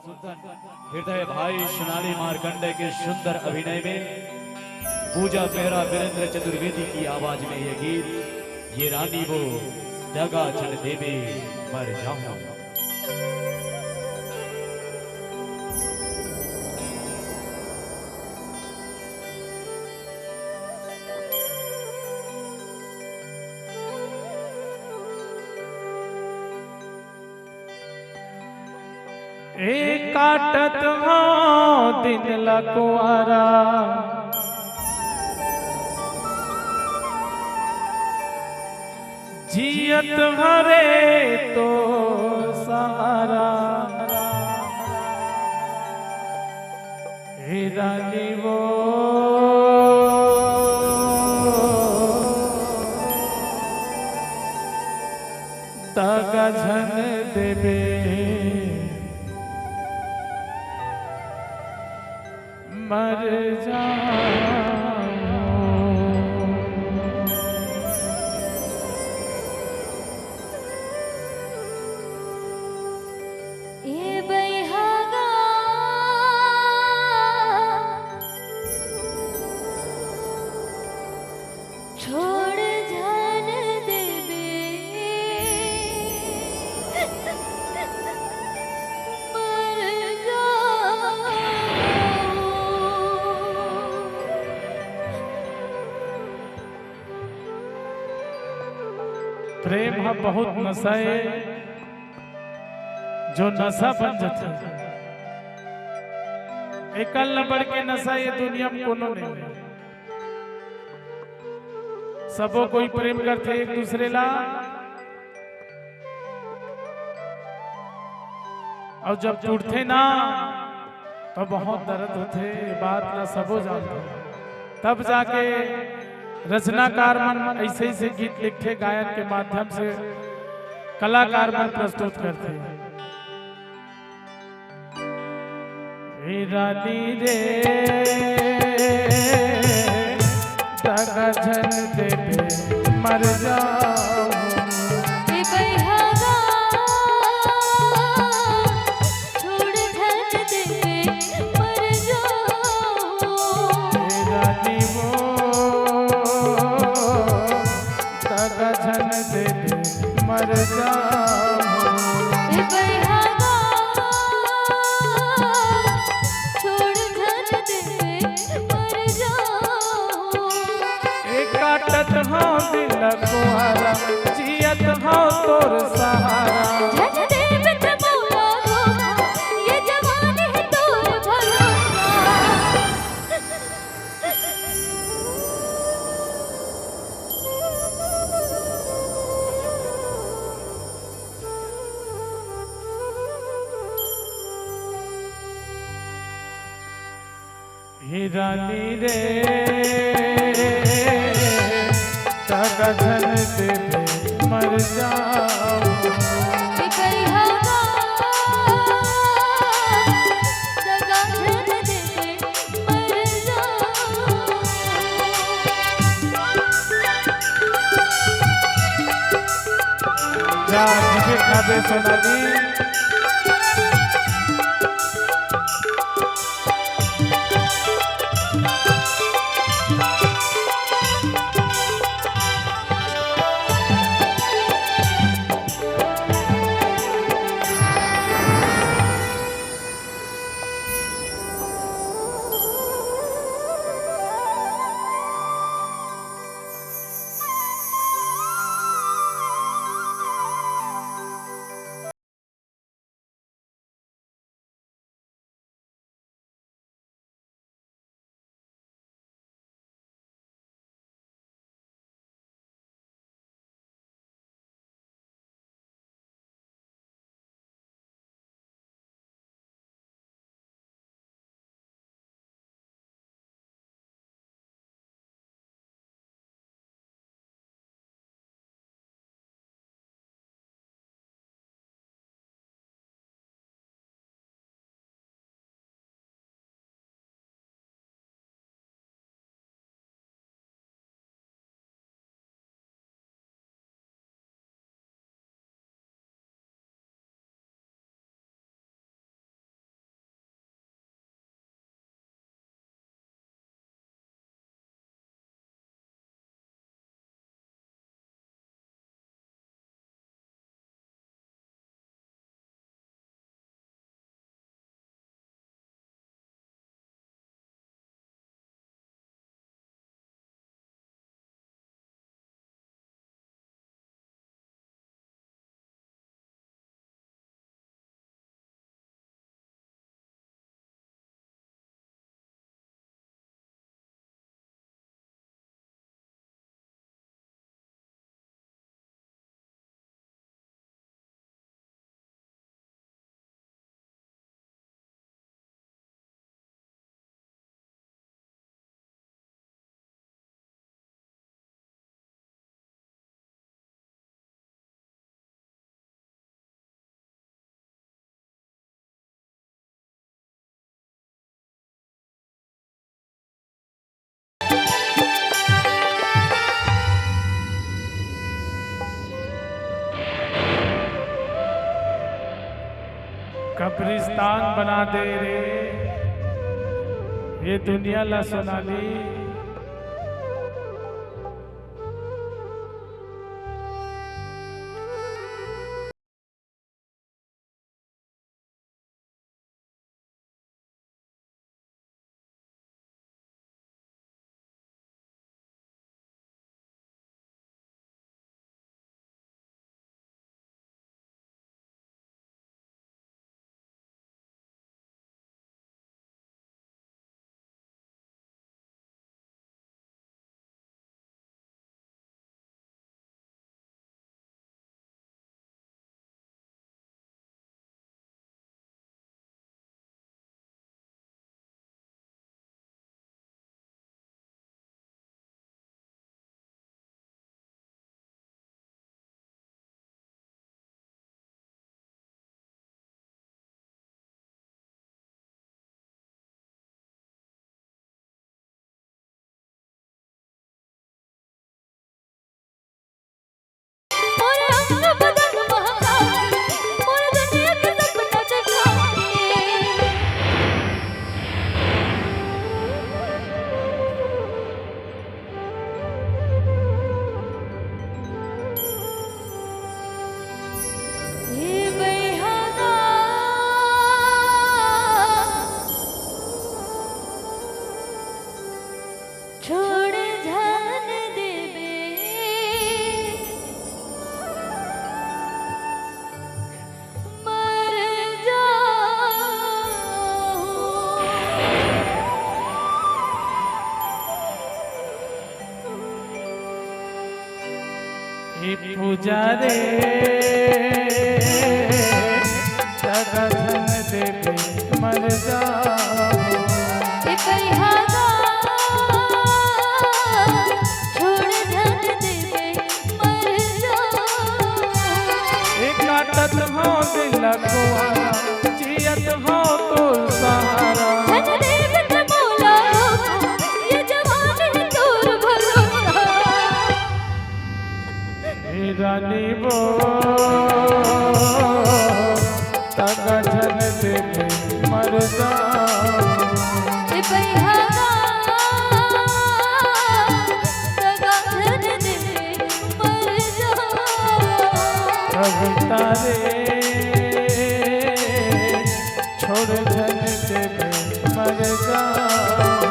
हृदय भाई सोनाली मार्कंडे के सुंदर अभिनय में पूजा मेहरा वीरेंद्र चतुर्वेदी की आवाज में ये गीत, ये रानी वो दगा चल देवे मर जाऊं। काटत हो दिन लकुआरा जियत हरे तो सहारा रानी वो दगा झन देवे मर छोड़ जान देवे मर जाऊं। प्रेम हा बहुत नशा है जो नशा बन जाता है। एकल न बढ़ के नशा ये दुनिया में कोनो नहीं है। सबो कोई प्रेम करते एक दूसरे ला और जब टूटते ना तो बहुत दर्द होते, बात ना सबो जानते। तब जाके रचनाकार मन ऐसे ऐसे गीत लिखते, गायन के माध्यम से कलाकार मन प्रस्तुत करते। रानी रे दगा झन देवे मर जाऊं। छोड़ जान देवे मर जाऊं। रानी वो दगा झन देवे मर जाऊं। छोड़ जान देवे मर जाऊं। काटत हो दिल कुआरा जियत हो तोर सहारा। झन देवे त मौला धोखा, ये जवानी है तोर भरोसा। हे रानी रे दगा झन देवे मर जाऊं। दगा झन देवे मर जाऊं। जा मुझे खाबे सोनाली। कब्रिस्तान बना दे रे ये दुनिया ला सोनाली। मोरे अंग बदन महका मोरे दुनिया के सपना देखा ये बेहाना छोड़ जान देबे मर ये पूजा रे जगह धन देवे मर जाओ। ये बेहाना छोड़ जान देबे मर एक काटत हो दिल को जियत हो तो सहारा। जनदेव के मौला ये जवान है तोर भरोसा हे रानी वो तगा धन देवे मर जाओ। ये बेहाना सगा धन देबे मर कविता रे छोड़ धन देवे मर जाओ।